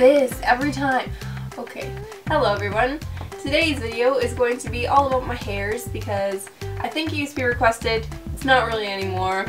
this every time. Okay, hello everyone. Today's video is going to be all about my hairs because I think it used to be requested. It's not really anymore.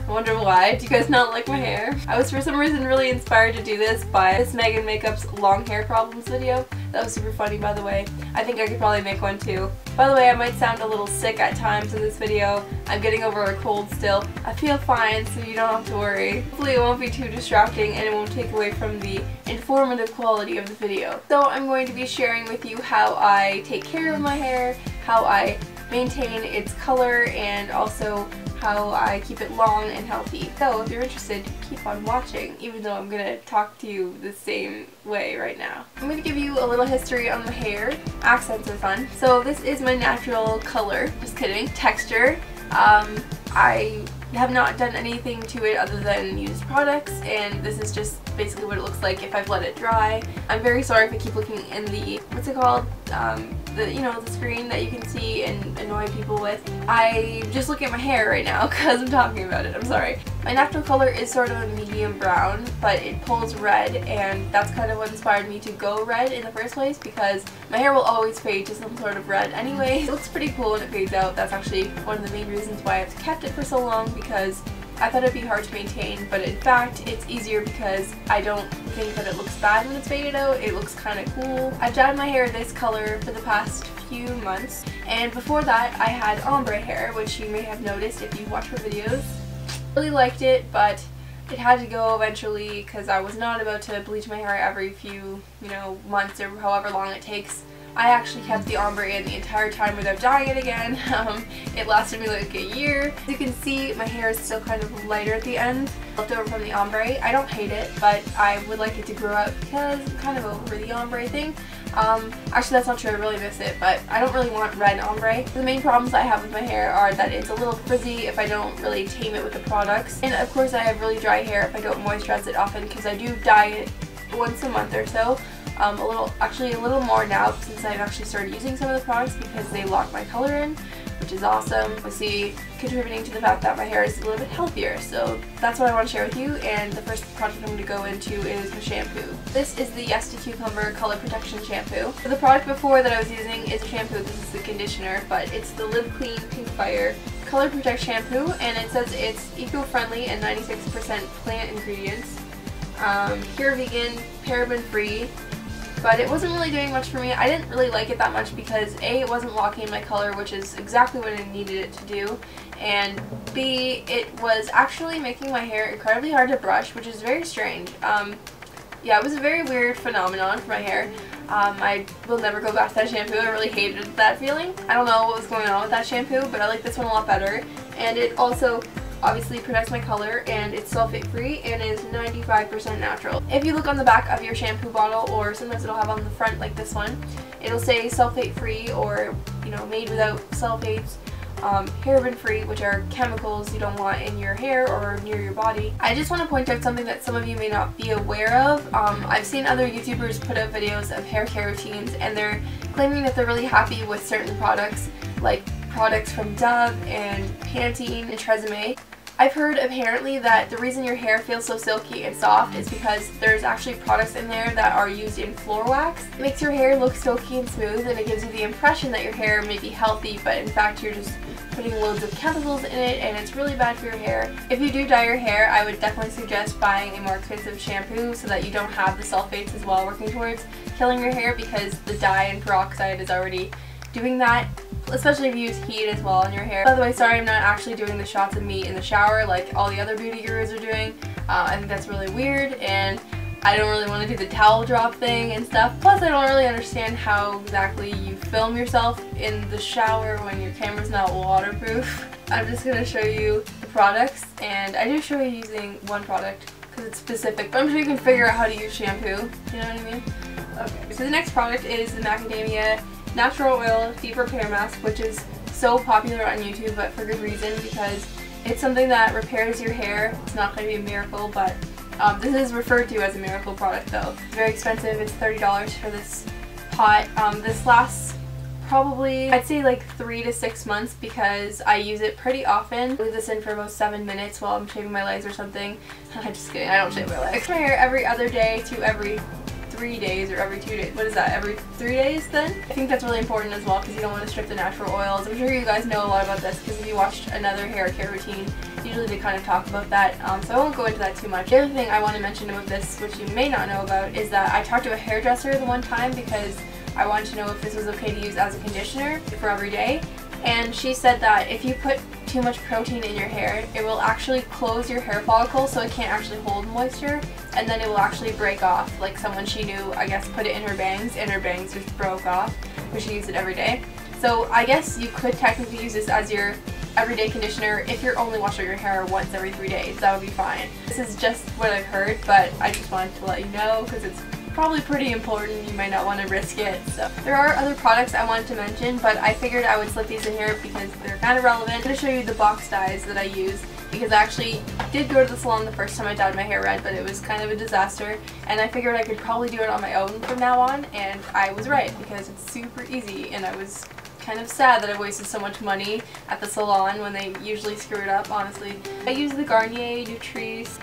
I wonder why. Do you guys not like my hair? I was for some reason really inspired to do this by this Megan Makeup's long hair problems video. That was super funny, by the way. I think I could probably make one too. By the way, I might sound a little sick at times in this video. I'm getting over a cold still. I feel fine, so you don't have to worry. Hopefully it won't be too distracting and it won't take away from the informative quality of the video. So I'm going to be sharing with you how I take care of my hair, how I maintain its color, and also how I keep it long and healthy. So if you're interested, keep on watching, even though I'm gonna talk to you the same way right now. I'm gonna give you a little history on my hair. Accents are fun. So this is my natural color, just kidding, texture. I have not done anything to it other than use products, and this is just basically what it looks like if I've let it dry. I'm very sorry if I keep looking in the, what's it called? The screen that you can see and annoy people with. I just look at my hair right now because I'm talking about it. I'm sorry. My natural color is sort of a medium brown, but it pulls red, and that's kind of what inspired me to go red in the first place because my hair will always fade to some sort of red anyway. It looks pretty cool when it fades out. That's actually one of the main reasons why I've kept it for so long, because I thought it'd be hard to maintain, but in fact it's easier because I don't think that it looks bad when it's faded out. It looks kind of cool. I've dyed my hair this color for the past few months, and before that I had ombre hair, which you may have noticed if you've watched my videos. Really liked it, but it had to go eventually because I was not about to bleach my hair every few, months or however long it takes. I actually kept the ombre in the entire time without dyeing it again. It lasted me like a year. As you can see, my hair is still kind of lighter at the end, left over from the ombre. I don't hate it, but I would like it to grow out because I'm kind of over the ombre thing. Actually that's not true, I really miss it, but I don't really want red ombre. The main problems I have with my hair are that it's a little frizzy if I don't really tame it with the products, and of course I have really dry hair if I don't moisturize it often because I do dye it once a month or so. Actually a little more now since I've actually started using some of the products because they lock my color in, which is awesome. Obviously contributing to the fact that my hair is a little bit healthier, so that's what I want to share with you. And the first product I'm going to go into is my shampoo. This is the Yes to Cucumber Color Protection Shampoo. So the product before that I was using is a shampoo. This is the conditioner, but it's the Live Clean Pink Fire Color Protect Shampoo, and it says it's eco-friendly and 96% plant ingredients, pure vegan, paraben free. But it wasn't really doing much for me. I didn't really like it that much because A, it wasn't locking in my color, which is exactly what I needed it to do, and B, it was actually making my hair incredibly hard to brush, which is very strange. Yeah, it was a very weird phenomenon for my hair. I will never go back to that shampoo. I really hated that feeling. I don't know what was going on with that shampoo, but I like this one a lot better, and it also obviously protects my color, and it's sulfate free and is 95% natural. If you look on the back of your shampoo bottle, or sometimes it'll have on the front like this one, it'll say sulfate free or made without sulfates, paraben free, which are chemicals you don't want in your hair or near your body. I just want to point out something that some of you may not be aware of. I've seen other YouTubers put out videos of hair care routines, and they're claiming that they're really happy with certain products, like products from Dove and Pantene and Tresemme. I've heard apparently that the reason your hair feels so silky and soft is because there's actually products in there that are used in floor wax. It makes your hair look silky and smooth, and it gives you the impression that your hair may be healthy, but in fact you're just putting loads of chemicals in it, and it's really bad for your hair. If you do dye your hair, I would definitely suggest buying a more expensive shampoo so that you don't have the sulfates as well working towards killing your hair, because the dye and peroxide is already doing that, especially if you use heat as well on your hair. By the way, sorry I'm not actually doing the shots of me in the shower like all the other beauty gurus are doing. I think that's really weird, and I don't really want to do the towel drop thing and stuff. Plus I don't really understand how exactly you film yourself in the shower when your camera's not waterproof. I'm just going to show you the products, and I do show you using one product because it's specific, but I'm sure you can figure out how to use shampoo, you know what I mean? Okay, so the next product is the Macadamia Natural Oil Deep Repair Mask, which is so popular on YouTube, but for good reason, because it's something that repairs your hair. It's not going to be a miracle, but this is referred to as a miracle product though. It's very expensive. It's $30 for this pot. This lasts probably, I'd say like 3 to 6 months because I use it pretty often. I leave this in for about 7 minutes while I'm shaving my legs or something. I'm just kidding, I don't shave my legs. I wash my hair every other day to every 3 days or every 2 days. What is that, every 3 days then? I think that's really important as well because you don't want to strip the natural oils. I'm sure you guys know a lot about this because if you watched another hair care routine, usually they kind of talk about that, so I won't go into that too much. The other thing I want to mention about this, which you may not know about, is that I talked to a hairdresser the one time because I wanted to know if this was okay to use as a conditioner for every day, and she said that if you put too much protein in your hair, it will actually close your hair follicle so it can't actually hold moisture, and then it will actually break off. Like someone she knew, I guess, put it in her bangs and her bangs just broke off because she used it every day. So I guess you could technically use this as your everyday conditioner if you're only washing your hair once every 3 days. That would be fine. This is just what I've heard, but I just wanted to let you know because it's probably pretty important. You might not want to risk it. So there are other products I wanted to mention, but I figured I would slip these in here because they're kind of relevant. I'm going to show you the box dyes that I use because I actually did go to the salon the first time I dyed my hair red, but it was kind of a disaster, and I figured I could probably do it on my own from now on, and I was right because it's super easy, and I was kind of sad that I wasted so much money at the salon when they usually screw it up, honestly. I use the Garnier Nutrice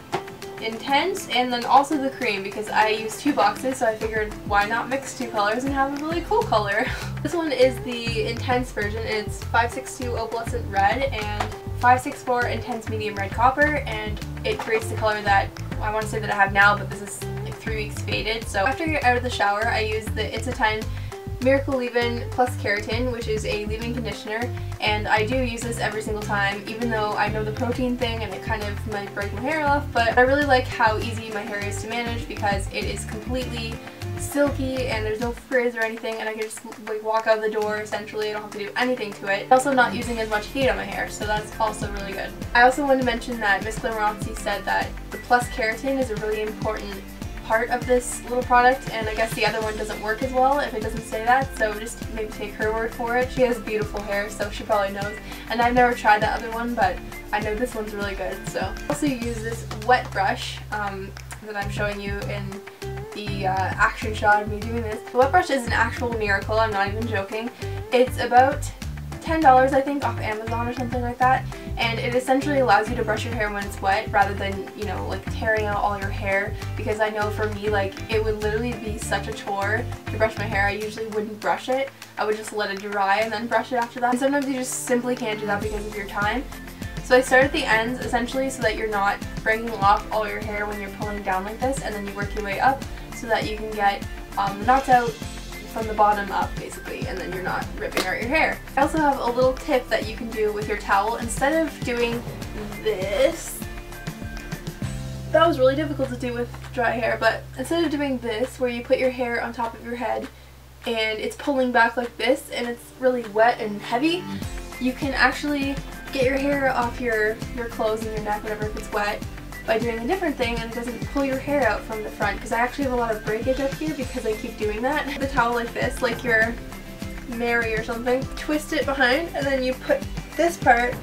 Intense and then also the cream because I use 2 boxes, so I figured why not mix 2 colors and have a really cool color. This one is the Intense version. It's 562 Opalescent Red and 564 Intense Medium Red Copper, and it creates the color that I want to say that I have now, but this is like 3 weeks faded. So after you're out of the shower, I use the It's a 10 Miracle Leave-In Plus Keratin, which is a leave-in conditioner, and I do use this every single time, even though I know the protein thing and it kind of might break my hair off, but I really like how easy my hair is to manage because it is completely silky and there's no frizz or anything, and I can just like walk out the door essentially. I don't have to do anything to it. Also not using as much heat on my hair, so that's also really good. I also want to mention that Miss Glamorazzi said that the Plus Keratin is a really important part of this little product, and I guess the other one doesn't work as well if it doesn't say that, so just maybe take her word for it. She has beautiful hair, so she probably knows, and I've never tried that other one, but I know this one's really good. So I also use this wet brush that I'm showing you in the action shot of me doing this. The wet brush is an actual miracle, I'm not even joking. It's about $10 I think off Amazon or something like that, and it essentially allows you to brush your hair when it's wet rather than, you know, like tearing out all your hair, because I know for me, like, it would literally be such a chore to brush my hair. I usually wouldn't brush it. I would just let it dry and then brush it after that, and sometimes you just simply can't do that because of your time. So I start at the ends essentially so that you're not breaking off all your hair when you're pulling down like this, and then you work your way up so that you can get the knots out from the bottom up basically, and then you're not ripping out your hair. I also have a little tip that you can do with your towel. Instead of doing this, that was really difficult to do with dry hair, but instead of doing this where you put your hair on top of your head and it's pulling back like this and it's really wet and heavy, you can actually get your hair off your clothes and your neck, whatever, if it's wet, by doing a different thing, and it doesn't pull your hair out from the front, because I actually have a lot of breakage up here because I keep doing that. The towel like this, like you're Mary or something, twist it behind and then you put this part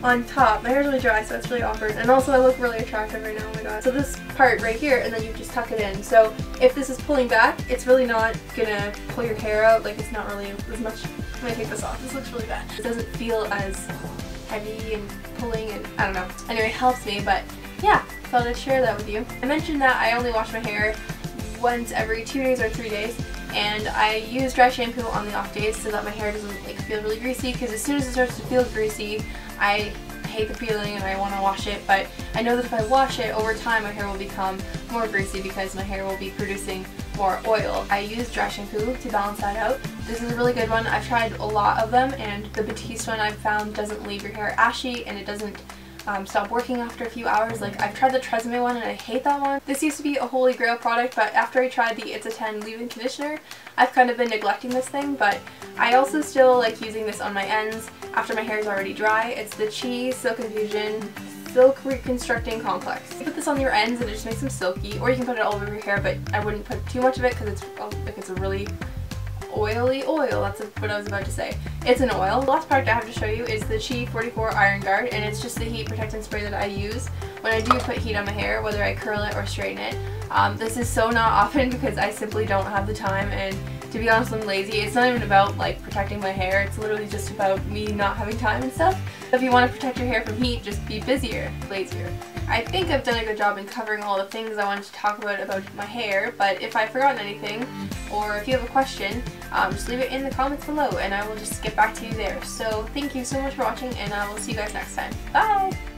on top. My hair's really dry, so it's really awkward, and also I look really attractive right now, oh my god. So this part right here, and then you just tuck it in. So if this is pulling back, it's really not gonna pull your hair out, like it's not really as much. I'm gonna take this off, this looks really bad. It doesn't feel as heavy and pulling, and I don't know. Anyway, it helps me, but yeah, thought I'd share that with you. I mentioned that I only wash my hair once every 2 days or 3 days, and I use dry shampoo on the off days so that my hair doesn't like feel really greasy, because as soon as it starts to feel greasy, I hate the feeling and I want to wash it, but I know that if I wash it over time, my hair will become more greasy because my hair will be producing more oil. I use dry shampoo to balance that out. This is a really good one. I've tried a lot of them, and the Batiste one I've found doesn't leave your hair ashy, and it doesn't stop working after a few hours. Like, I've tried the Tresemme one and I hate that one. This used to be a holy grail product, but after I tried the It's a 10 leave-in conditioner, I've kind of been neglecting this thing, but I also still like using this on my ends after my hair is already dry. It's the Chi Silk Infusion Silk Reconstructing Complex. You put this on your ends and it just makes them silky, or you can put it all over your hair, but I wouldn't put too much of it because it's a really oily oil. That's what I was about to say. It's an oil. The last product I have to show you is the Chi 44 Iron Guard, and it's just the heat protectant spray that I use when I do put heat on my hair, whether I curl it or straighten it. This is so not often because I simply don't have the time, and to be honest, I'm lazy. It's not even about like protecting my hair, it's literally just about me not having time and stuff. If you want to protect your hair from heat, just be busier, lazier. I think I've done a good job in covering all the things I wanted to talk about my hair, but if I've forgotten anything, or if you have a question, just leave it in the comments below and I will just get back to you there. So thank you so much for watching, and I will see you guys next time. Bye!